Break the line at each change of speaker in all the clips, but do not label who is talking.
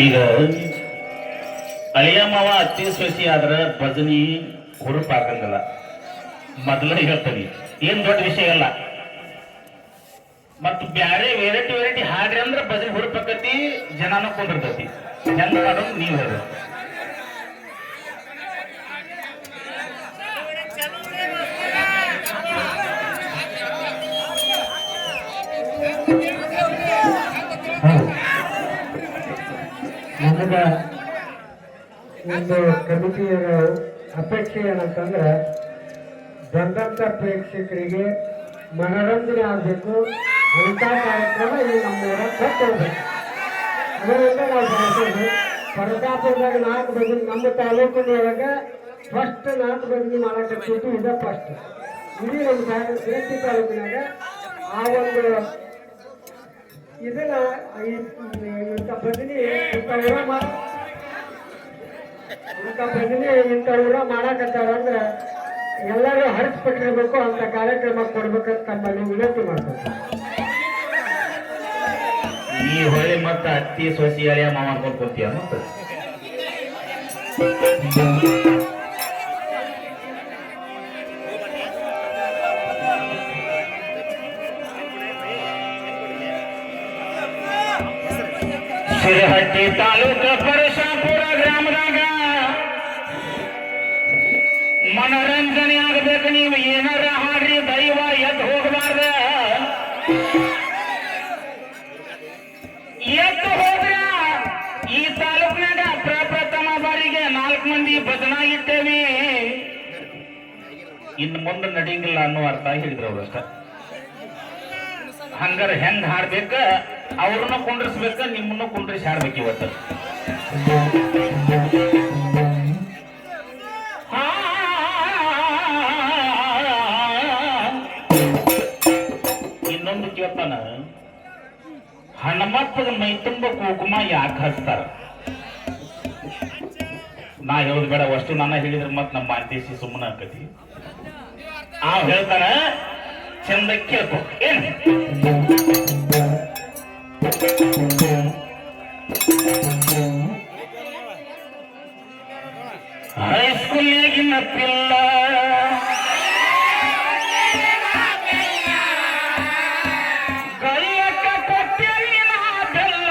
ಈಗ ಅಳಿಯ ಮಾವ ಅತ್ತಿ ಸೊಸಿ ಆದ್ರ ಭಜನಿ ಹುರುಪ್ ಹಾಕಂಗಲ್ಲ. ಮೊದಲ ಹೇಳ್ತೀನಿ, ಏನ್ ದೊಡ್ಡ ವಿಷಯ ಅಲ್ಲ. ಮತ್ ಬ್ಯಾರೆ ವೆರೈಟಿ ವೆರೈಟಿ ಹಾಡ್ರಿ ಅಂದ್ರ ಭಜನೆ ಹುರುಪ್ ಹಾಕತಿ, ಜನನ ಕೊಂಡಿರ್ತತಿ. ಹೆಂಗ್ ಮಾಡೋದು ನೀವ್ ಹೇಳಿ.
ನಮಗ ಒಂದು ಕಮಿಟಿಯ ಅಪೇಕ್ಷೆ ಏನಂತಂದ್ರೆ ಬಂದಂತ ಪ್ರೇಕ್ಷಕರಿಗೆ ಮನೋರಂಜನೆ ಆಗಬೇಕು ಅಂತ ಕಾರ್ಯಕ್ರಮ ಈ ನಮ್ಮೂರ ಕೊಟ್ಟು ಹೋಗ್ಬೇಕು. ಅದರಿಂದ ನಾವು ಬಯಸೋದು ಪರದಾಪುರದಾಗ 4 ಬದಿಗೆ ನಮ್ಮ ತಾಲೂಕಿನೊಳಗೆ ಫಸ್ಟ್ 4 ಬದಿಗೆ ಮಾಡಕತ್ತಿದ್ದು ಇದ ಫಸ್ಟ್. ಇಡೀ ನಮ್ಮ ಸಿರಟ್ಟಿ ತಾಲೂಕಿನಾಗ ಆ ಒಂದು ಇದನ್ನ ಇಂಥ ಭಜನೆ ಇಂಥ ಊರ ಮಾಡಕತ್ತಾರ ಅಂದ್ರೆ ಎಲ್ಲರೂ ಹರಿಸ್ಬಿಟ್ಟಿರ್ಬೇಕು, ಅಂತ ಕಾರ್ಯಕ್ರಮ ಕೊಡ್ಬೇಕಂತ ತಮ್ಮಲ್ಲಿ ವಿನಂತಿ ಮಾಡ್ತಾರೆ.
ಈ ಹೊಳೆ ಮತ್ತ ಅತ್ತಿ ಸೊಸಿ ಅಳಿಯ ಮಾವ ಅನ್ಕೊಂಡ್ ಕೊಡ್ತೀಯ ಮತ್ತ ಶಿರಹಟ್ಟಿ ತಾಲೂಕ ಪರಶಾಪುರ ಗ್ರಾಮದಾಗ ಮನೋರಂಜನೆ ಆಗಬೇಕು. ನೀವು ಏನಾರ ಹಾಡ್ರಿ, ದೈವ ಎದ್ದು ಹೋಗಬಾರ್ದ. ಎದ್ದು ಹೋದ್ರ ಈ ತಾಲೂಕಿನಾಗ ಪ್ರಪ್ರಥಮ ಬಾರಿಗೆ 4 ಮಂದಿ ಭಜನಾಗಿದ್ದೇವಿ. ಇನ್ನು ಮುಂದೆ ನಡೆಯಂಗಿಲ್ಲ ಅನ್ನೋ ಅರ್ಥ ಹೇಳಿದ್ರು ಅವ್ರು ಅಷ್ಟ. ಹಂಗಾರ ಹೆಂಗ್ ಹಾಡ್ಬೇಕ, ಅವ್ರನ್ನ ಕುಂಡ್ರಿಸ್ಬೇಕ, ನಿಮ್ಮನ್ನ ಕುಂಡ್ರಿಸಿ ಹಾಡ್ಬೇಕು. ಇವತ್ತು ಇನ್ನೊಂದು ಕೇಳ್ತಾನ, ಹನುಮಪ್ಪದ ಮೈ ತುಂಬ ಕುಂಕುಮ ಯಾಕೆ ಹಚ್ತಾರ? ನಾ ಹೇಳುದು ಬೇಡ, ಅಷ್ಟು ನನ್ನ ಹೇಳಿದ್ರೆ ಮತ್ ನಮ್ಮ ಮಾಂತೇಶಿ ಸುಮ್ಮನೆ ಆಕತಿ. ಹೇಳ್ತಾನ, ಚಂದ ಕೇಳ್ಕೊ. ಏನ್ ಹೈಸ್ಕೂಲ್ನಾಗಿನ ಪಿಲ್ಲ ಗಲ್ಲಕ್ಕ ಕೊಟ್ಟೇನಿ ನಾ ಬೆಲ್ಲ,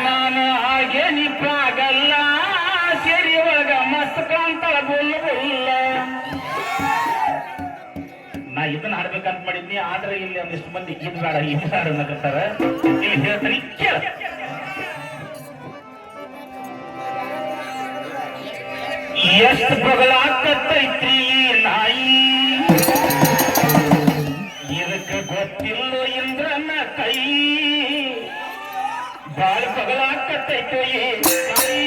ನಾನು ಹಾಗೆ ನಿಪ್ಪಾಗಲ್ಲ, ಸೆರಿ ಒಳಗ ಮಸ್ತ್ ಕಾಂತಾಳ ಬುಲ್ಲ ಬುಲ್ಲ. ನಾ ಇದನ್ನ ಹಾಡ್ಬೇಕಂತ ಮಾಡಿದ್ನಿ, ಆದ್ರೆ ಇಲ್ಲಿ ಒಂದಿಷ್ಟು ಮಂದಿ ಇದು ಬೇಡ ಇದು ಬೇಡ ಅನ್ನಕತ್ತಾರ. ಇಲ್ಲಿ ಹೇಳ್ತಾನೆ, ಕೇಳ. ಎಷ್ಟು ಬಗಲಾಕತ್ತೈತ್ರಿ ನಾಯಿ, ಇದಕ್ಕೆ ಗೊತ್ತಿಲ್ಲ ಇಂದ್ರನ ಕೈ, ಬಾಳ ಬಗಲಾಕತ್ತೈತ್ರಿ ನಾಯಿ.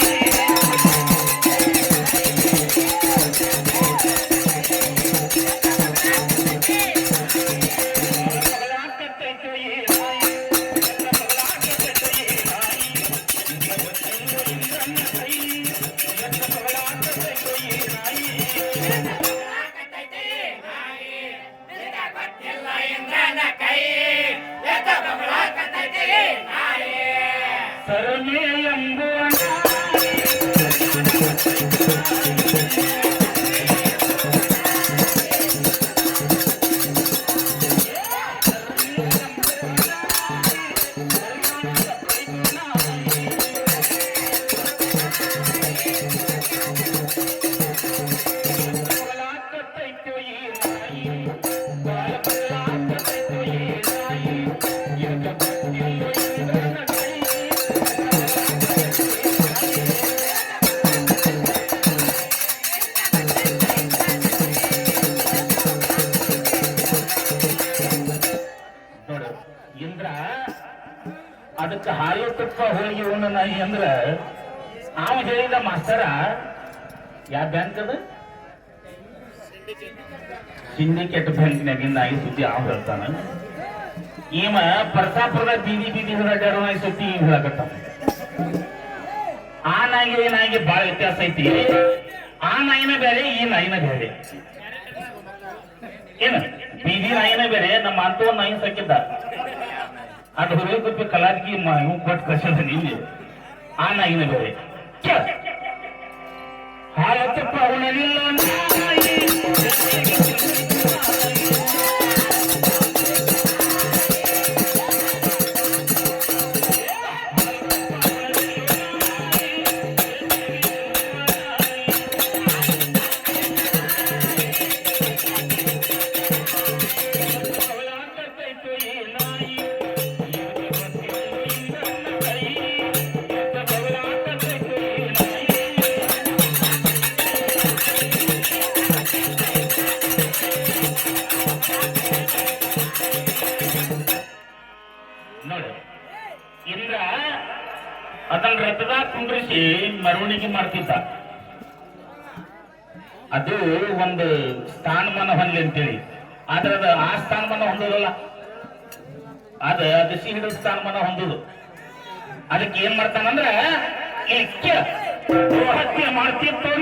ಸರಮೆ ಎಂಬುವ ಇಂದ್ರ ಅದಕ್ಕೆ ಹಾಲು ತುಪ್ಪ ಹೋಳಿಗೆ ಉಣ್ಣ ನಾಯಿ ಅಂದ್ರ ಅವ ಹೇಳಿದ ಮಾಸ್ತರ, ಯಾವ ಬ್ಯಾಂಕ್ ಅದ? ಸಿಂಡಿಕೇಟ್ ಬ್ಯಾಂಕ್ನಾಗಿನ ನಾಯಿ ಸುದ್ದಿ ಅವ ಹೇಳ್ತಾನ. ಈಮ ಪ್ರತಾಪುರದ ಬೀದಿ ಬೀದಿ ಹೊರಡ್ಯಾರೋ ನಾಯಿ ಸುದ್ದಿ ಇವ್ ಹೇಳಕತ್ತ. ಆ ನಾಯಿಗೆ ಈ ನಾಯಿಗೆ ಬಾಳ ವ್ಯತ್ಯಾಸ ಐತಿ. ಆ ನಾಯಿನ ಬೇರೆ, ಈ ನಾಯಿನ ಬೇರೆ. ಏನ ಬೀದಿ ನಾಯಿ ನಾಯಿನೇ ಬೇರೆ, ನಮ್ಮ ಅಂತ ನಾಯಿ ಸಾಕಿದ್ದ. ಅದು ಹುಡುಗ ಗುಪ್ಪಿ ಕಲಾದ್ಗಿ ಇವ್ ಕೊಟ್ಟು ಕಳ್ಸದ ನಿನ್ನೆ. ಆ ನಾಯಿನೇ ಬೇರೆ. ಹಾಲತ್ತಪ್ಪ ಅವನಲ್ಲಿಲ್ಲ ನಾಯಿ. ನೋಡಿ ಇಂದ್ರ ಅದನ್ನ ರಥದಾಗ ಕುಂಡ್ರಿಸಿ ಮೆರವಣಿಗೆ ಮಾಡ್ತಿದ್ದ. ಅದು ಒಂದು ಸ್ಥಾನಮಾನ ಹೊಂದಲಿ ಅಂತೇಳಿ. ಆದ್ರೆ ಅದು ಆ ಸ್ಥಾನಮಾನ ಹೊಂದೋದಲ್ಲ, ಅದು ಸಿಹಿಡ ಸ್ಥಾನಮಾನ ಹೊಂದೋದು. ಅದಕ್ಕೆ ಏನ್ ಮಾಡ್ತಾನಂದ್ರ ಹತ್ಯೆ ಮಾಡ್ತಿತ್ತು.